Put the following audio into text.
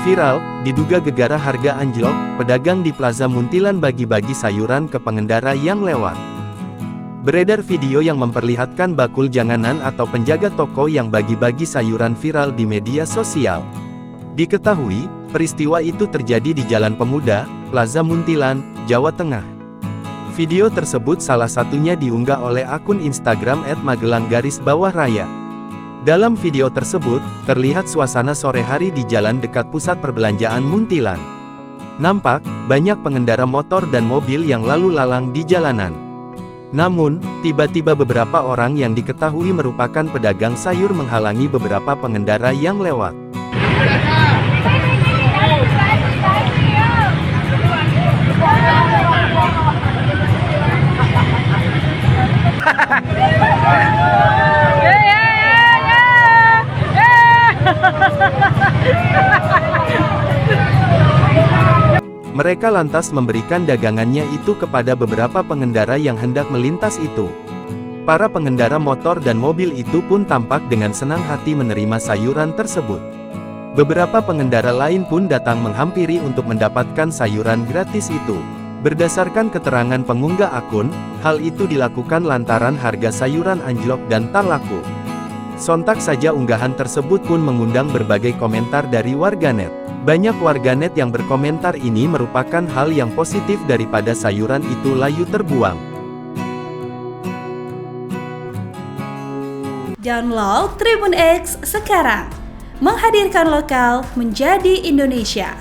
Viral, diduga gegara harga anjlok, pedagang di Plaza Muntilan bagi-bagi sayuran ke pengendara yang lewat. Beredar video yang memperlihatkan bakul janganan atau penjaga toko yang bagi-bagi sayuran viral di media sosial. Diketahui, peristiwa itu terjadi di Jalan Pemuda, Plaza Muntilan, Jawa Tengah. Video tersebut salah satunya diunggah oleh akun Instagram @magelang_raya. Dalam video tersebut, terlihat suasana sore hari di jalan dekat pusat perbelanjaan Muntilan. Nampak, banyak pengendara motor dan mobil yang lalu lalang di jalanan. Namun, tiba-tiba beberapa orang yang diketahui merupakan pedagang sayur menghalangi beberapa pengendara yang lewat. Mereka lantas memberikan dagangannya itu kepada beberapa pengendara yang hendak melintas itu. Para pengendara motor dan mobil itu pun tampak dengan senang hati menerima sayuran tersebut. Beberapa pengendara lain pun datang menghampiri untuk mendapatkan sayuran gratis itu. Berdasarkan keterangan pengunggah akun, hal itu dilakukan lantaran harga sayuran anjlok dan tak laku. Sontak saja unggahan tersebut pun mengundang berbagai komentar dari warganet. Banyak warganet yang berkomentar ini merupakan hal yang positif daripada sayuran itu layu terbuang. Download Tribun X sekarang, menghadirkan lokal menjadi Indonesia.